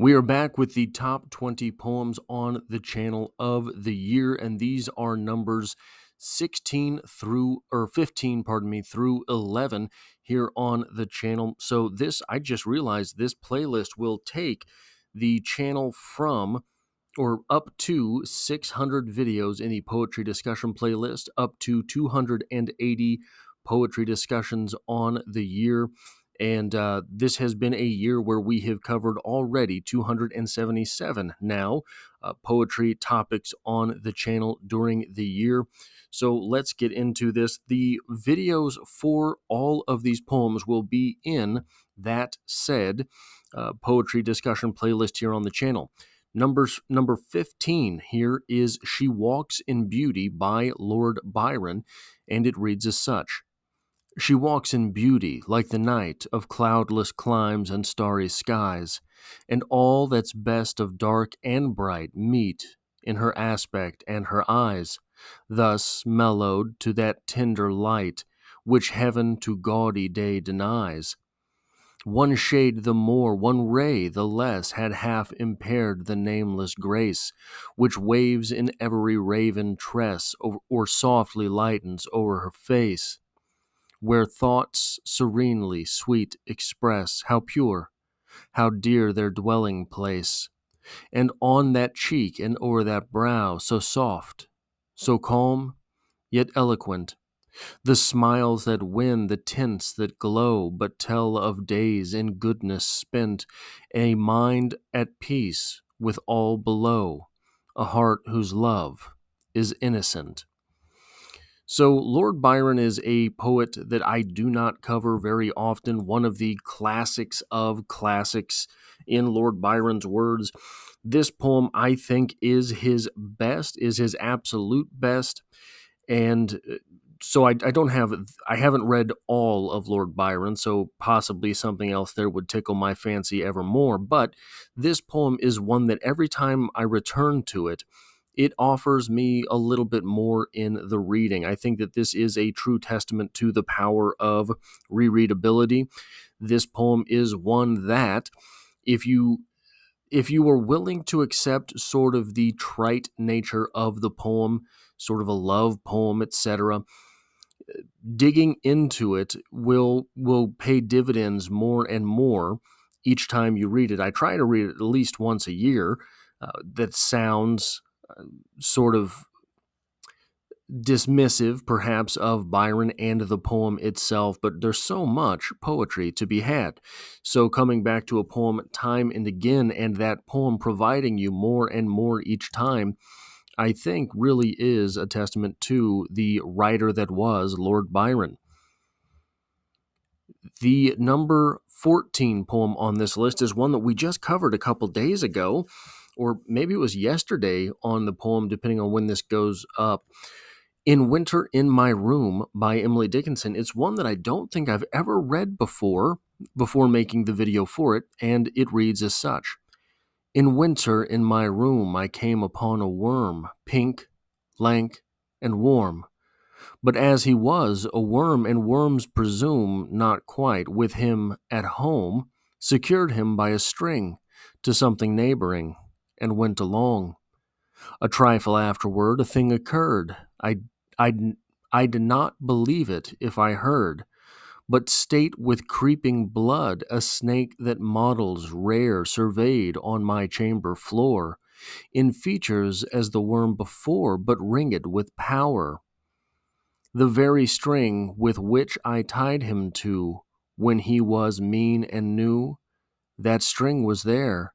We are back with the top 20 poems on the channel of the year, and these are numbers 16 through, or 15, pardon me, through 11 here on the channel. So I just realized this playlist will take the channel from or up to 600 videos in the poetry discussion playlist, up to 280 poetry discussions on the year. And this has been a year where we have covered already 277 now poetry topics on the channel during the year. So let's get into this. The videos for all of these poems will be in that said poetry discussion playlist here on the channel. Number 15 here is She Walks in Beauty by Lord Byron, and it reads as such. She walks in beauty like the night of cloudless climes and starry skies, and all that's best of dark and bright meet in her aspect and her eyes, thus mellowed to that tender light which heaven to gaudy day denies. One shade the more, one ray the less, had half impaired the nameless grace, which waves in every raven tress, or softly lightens o'er her face, where thoughts serenely sweet express how pure, how dear their dwelling place, and on that cheek and o'er that brow so soft, so calm, yet eloquent, the smiles that win, the tints that glow, but tell of days in goodness spent, a mind at peace with all below, a heart whose love is innocent. So, Lord Byron is a poet that I do not cover very often, one of the classics of classics in Lord Byron's words. This poem, I think, is his best, is his absolute best, and so I haven't read all of Lord Byron, so possibly something else there would tickle my fancy ever more, but this poem is one that every time I return to it, it offers me a little bit more in the reading. I think that this is a true testament to the power of rereadability. This poem is one that if you are willing to accept sort of the trite nature of the poem, sort of a love poem, etc., digging into it will pay dividends more and more each time you read it. I try to read it at least once a year. That sounds sort of dismissive, perhaps, of Byron and the poem itself, but there's so much poetry to be had. So coming back to a poem time and again, and that poem providing you more and more each time, I think really is a testament to the writer that was Lord Byron. The number 14 poem on this list is one that we just covered a couple days ago, or maybe it was yesterday on the poem, depending on when this goes up. In Winter in My Room by Emily Dickinson. It's one that I don't think I've ever read before making the video for it, and it reads as such. In winter in my room I came upon a worm, pink, lank, and warm. But as he was a worm, and worms presume not quite with him at home, secured him by a string to something neighboring, and went along. A trifle afterward a thing occurred. I'd not believe it if I heard, but state with creeping blood a snake that models rare surveyed on my chamber floor, in features as the worm before, but ringed with power. The very string with which I tied him to, when he was mean and new, that string was there.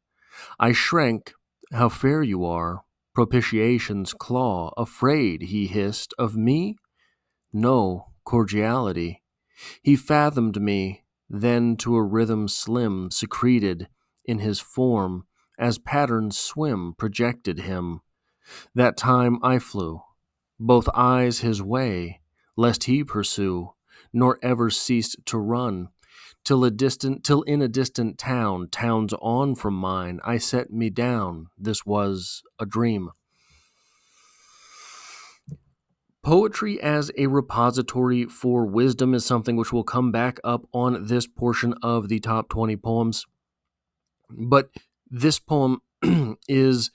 I shrank, how fair you are, propitiation's claw, afraid, he hissed, of me? No, cordiality. He fathomed me, then to a rhythm slim, secreted in his form, as patterns swim, projected him. That time I flew, both eyes his way, lest he pursue, nor ever ceased to run, till in a distant town, towns on from mine, I set me down. This was a dream. Poetry as a repository for wisdom is something which will come back up on this portion of the top 20 poems. But This poem is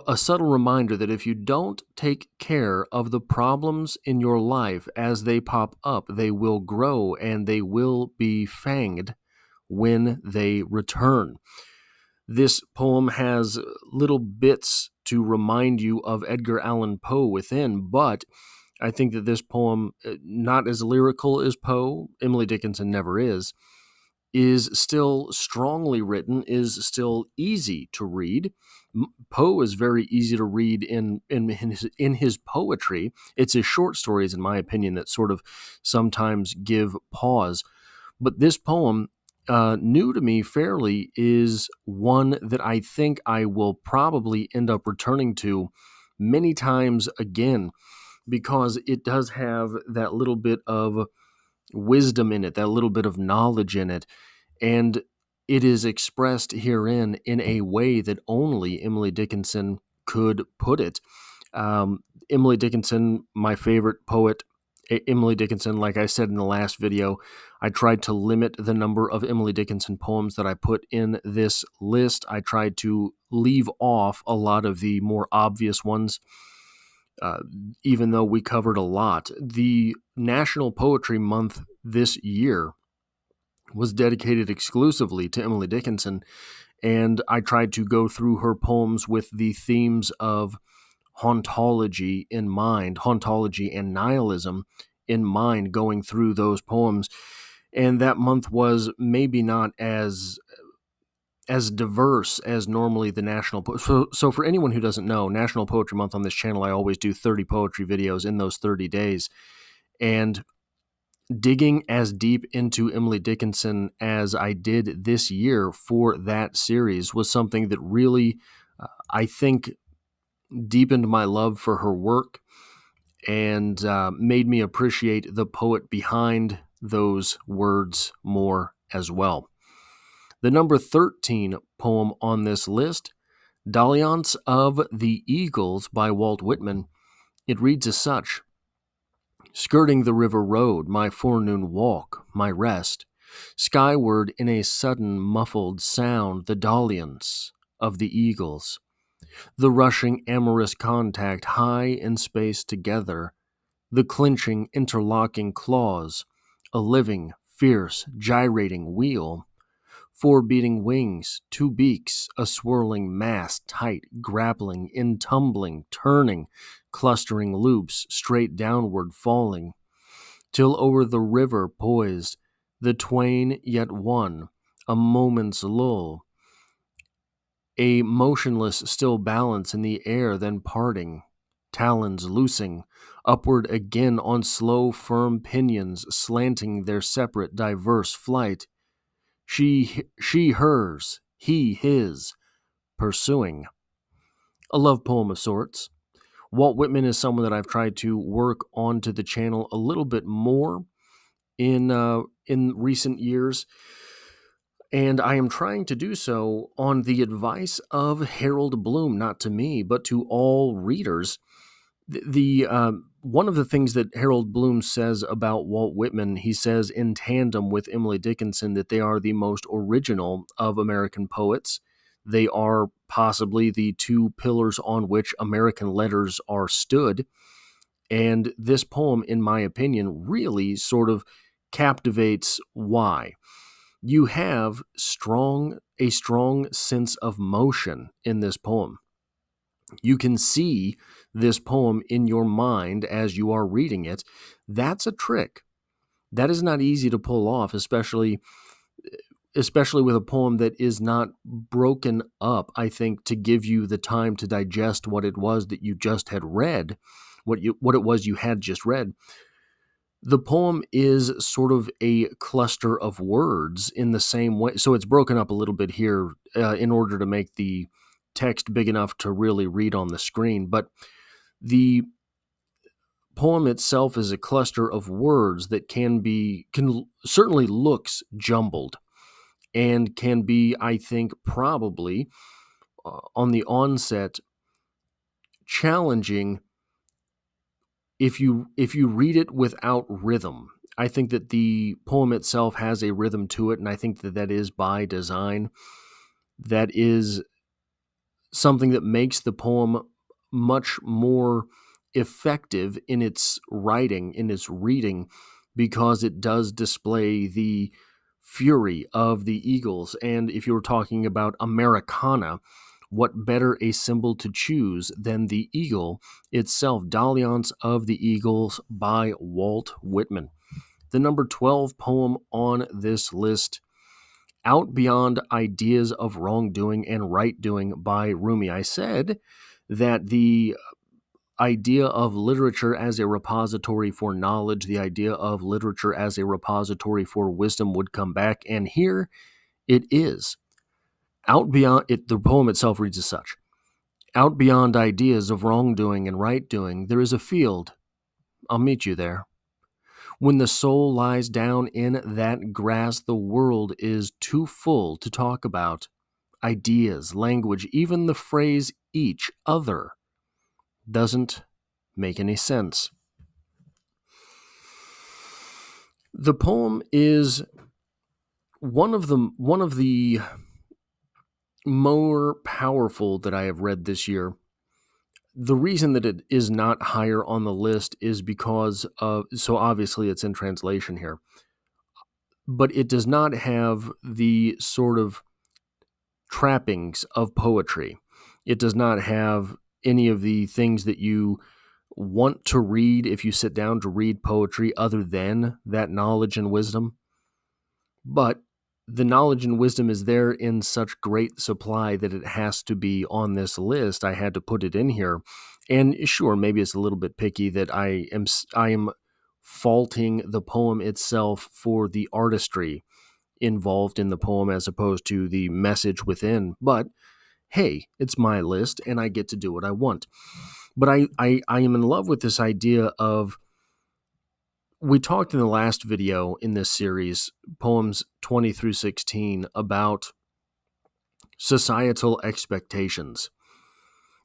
a subtle reminder that if you don't take care of the problems in your life as they pop up, they will grow and they will be fanged when they return. This poem has little bits to remind you of Edgar Allan Poe within, but I think that this poem, not as lyrical as Poe, Emily Dickinson never is still strongly written, is still easy to read. Poe is very easy to read in his poetry. It's his short stories, in my opinion, that sort of sometimes give pause. But this poem, new to me fairly, is one that I think I will probably end up returning to many times again because it does have that little bit of wisdom in it, that little bit of knowledge in it, and it is expressed herein in a way that only Emily Dickinson could put it. Um, Emily Dickinson, my favorite poet. Emily Dickinson, like I said in the last video, I tried to limit the number of Emily Dickinson poems that I put in this list. I tried to leave off a lot of the more obvious ones, uh, even though we covered a lot. The National Poetry Month this year was dedicated exclusively to Emily Dickinson, and I tried to go through her poems with the themes of hauntology in mind, hauntology and nihilism in mind, going through those poems. And that month was maybe not as diverse as normally the so for anyone who doesn't know, National Poetry Month on this channel, I always do 30 poetry videos in those 30 days. And digging as deep into Emily Dickinson as I did this year for that series was something that really, I think, deepened my love for her work and made me appreciate the poet behind those words more as well. The number 13 poem on this list, Dalliance of the Eagles by Walt Whitman, it reads as such: skirting the river road, my forenoon walk, my rest, skyward in a sudden muffled sound, the dalliance of the eagles, the rushing amorous contact high in space together, the clinching interlocking claws, a living, fierce, gyrating wheel, four beating wings, two beaks, a swirling mass, tight, grappling, in tumbling, turning, clustering loops, straight downward falling, till over the river poised, the twain yet one, a moment's lull, a motionless still balance in the air, then parting, talons loosing, upward again on slow firm pinions, slanting their separate diverse flight, she hers, he his, pursuing. A love poem of sorts. Walt Whitman is someone that I've tried to work onto the channel a little bit more in recent years, and I am trying to do so on the advice of Harold Bloom, not to me, but to all readers. The one of the things that Harold Bloom says about Walt Whitman, he says in tandem with Emily Dickinson that they are the most original of American poets. They are possibly the two pillars on which American letters are stood. And this poem, in my opinion, really sort of captivates why. You have a strong sense of motion in this poem. You can see this poem in your mind as you are reading it. That's a trick. That is not easy to pull off, especially with a poem that is not broken up, I think, to give you the time to digest what it was that you just had read, what it was you had just read. The poem is sort of a cluster of words in the same way. So it's broken up a little bit here in order to make the text big enough to really read on the screen. But the poem itself is a cluster of words that can certainly looks jumbled and can be, I think, probably on the onset challenging if you read it without rhythm. I think that the poem itself has a rhythm to it, and I think that is by design. that is something that makes the poem much more effective in its writing, in its reading, because it does display the fury of the eagles. And if you were talking about Americana, what better a symbol to choose than the eagle itself? Dalliance of the Eagles by Walt Whitman. The number 12 poem on this list, Out Beyond Ideas of Wrongdoing and Right Doing by Rumi. I said that the idea of literature as a repository for knowledge, the idea of literature as a repository for wisdom would come back, and here it is. Out beyond it, the poem itself reads as such. Out beyond ideas of wrongdoing and right doing, there is a field. I'll meet you there. When the soul lies down in that grass, the world is too full to talk about. Ideas, language, even the phrase each other doesn't make any sense. The poem is one of the more powerful that I have read this year. The reason that it is not higher on the list is because of, so obviously it's in translation here, but it does not have the sort of trappings of poetry. It does not have any of the things that you want to read if you sit down to read poetry other than that knowledge and wisdom. But the knowledge and wisdom is there in such great supply that it has to be on this list. I had to put it in here. And sure, maybe it's a little bit picky that I am faulting the poem itself for the artistry involved in the poem as opposed to the message within. But hey, it's my list and I get to do what I want. But I am in love with this idea of, we talked in the last video in this series, poems 20 through 16, about societal expectations.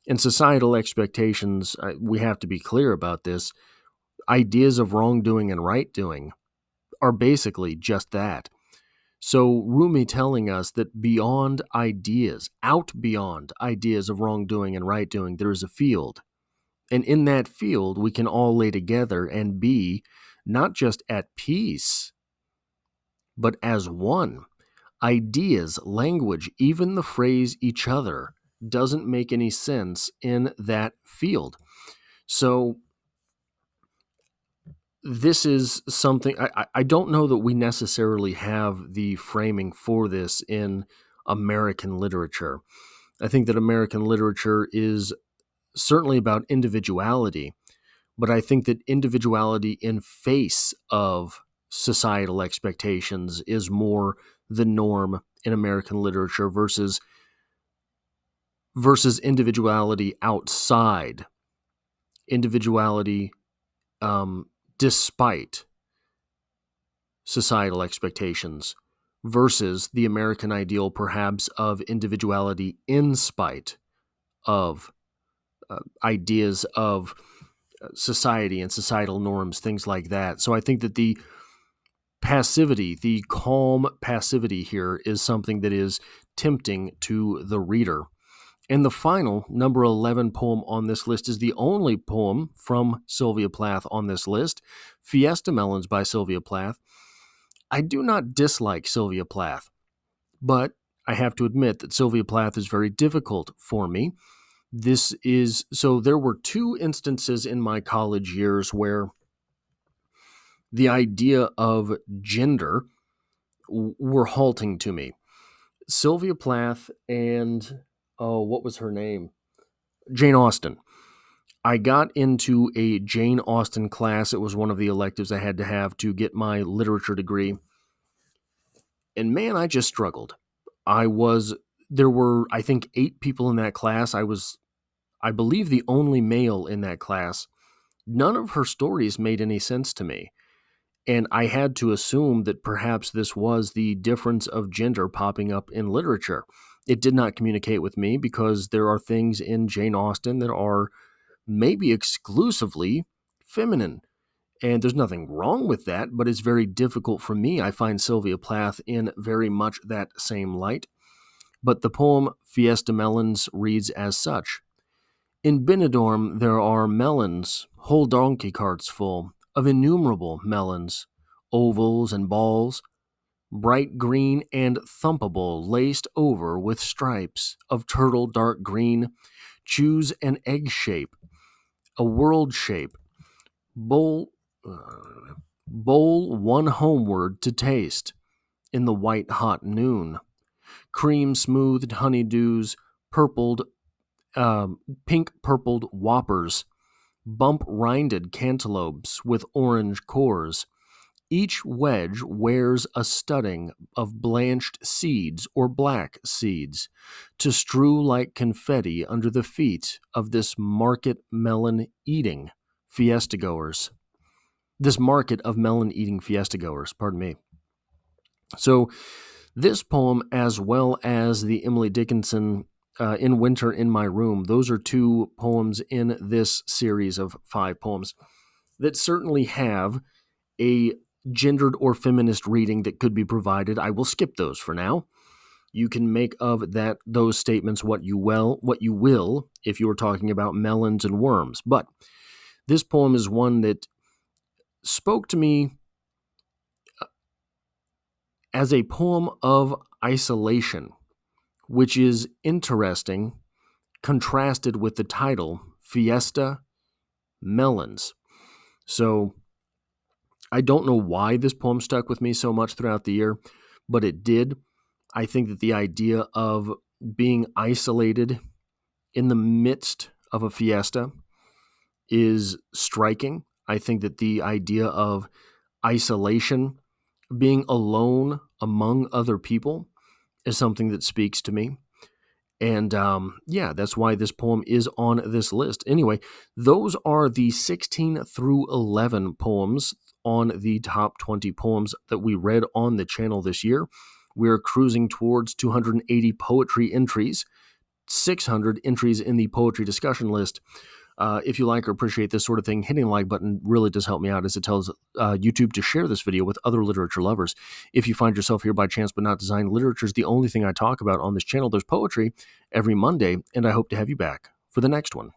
And societal expectations, we have to be clear about this, ideas of wrongdoing and right doing are basically just that. So Rumi telling us that beyond ideas, out beyond ideas of wrongdoing and right doing, there is a field. And in that field, we can all lay together and be not just at peace, but as one. Ideas, language, even the phrase each other doesn't make any sense in that field. So this is something, I don't know that we necessarily have the framing for this in American literature. I think that American literature is certainly about individuality, but I think that individuality in face of societal expectations is more the norm in American literature versus individuality outside, individuality despite societal expectations versus the American ideal perhaps of individuality in spite of ideas of society and societal norms, things like that. So I think that the passivity, the calm passivity here is something that is tempting to the reader. And the final, number 11 poem on this list is the only poem from Sylvia Plath on this list, Fiesta Melons by Sylvia Plath. I do not dislike Sylvia Plath, but I have to admit that Sylvia Plath is very difficult for me. So there were two instances in my college years where the idea of gender were halting to me. Sylvia Plath and, what was her name? Jane Austen. I got into a Jane Austen class. It was one of the electives I had to have to get my literature degree. And man, I just struggled. There were, I think, 8 people in that class. I believe, the only male in that class. None of her stories made any sense to me. And I had to assume that perhaps this was the difference of gender popping up in literature. It did not communicate with me because there are things in Jane Austen that are maybe exclusively feminine. And there's nothing wrong with that, but it's very difficult for me. I find Sylvia Plath in very much that same light. but the poem Fiesta Melons reads as such. In Benidorm there are melons, whole donkey carts full, of innumerable melons, ovals and balls, bright green and thumpable, laced over with stripes of turtle dark green. Choose an egg shape, a world shape, bowl, bowl one homeward to taste in the white hot noon. Cream smoothed honeydews, purpled, pink purpled whoppers, bump rinded cantaloupes with orange cores. Each wedge wears a studding of blanched seeds or black seeds to strew like confetti under the feet of this market melon eating fiesta goers. This market of melon eating fiesta goers, pardon me. So, this poem, as well as the Emily Dickinson In Winter in My Room, those are two poems in this series of 5 poems that certainly have a gendered or feminist reading that could be provided. I will skip those for now. You can make of those statements what you will if you were talking about melons and worms. But this poem is one that spoke to me as a poem of isolation, which is interesting, contrasted with the title, Fiesta Melons. So I don't know why this poem stuck with me so much throughout the year, but it did. I think that the idea of being isolated in the midst of a fiesta is striking. I think that the idea of isolation, being alone among other people, is something that speaks to me. And that's why this poem is on this list. Anyway, those are the 16 through 11 poems on the top 20 poems that we read on the channel this year. We're cruising towards 280 poetry entries, 600 entries in the poetry discussion list. If you like or appreciate this sort of thing, hitting the like button really does help me out, as it tells YouTube to share this video with other literature lovers. If you find yourself here by chance but not design, literature is the only thing I talk about on this channel. There's poetry every Monday, and I hope to have you back for the next one.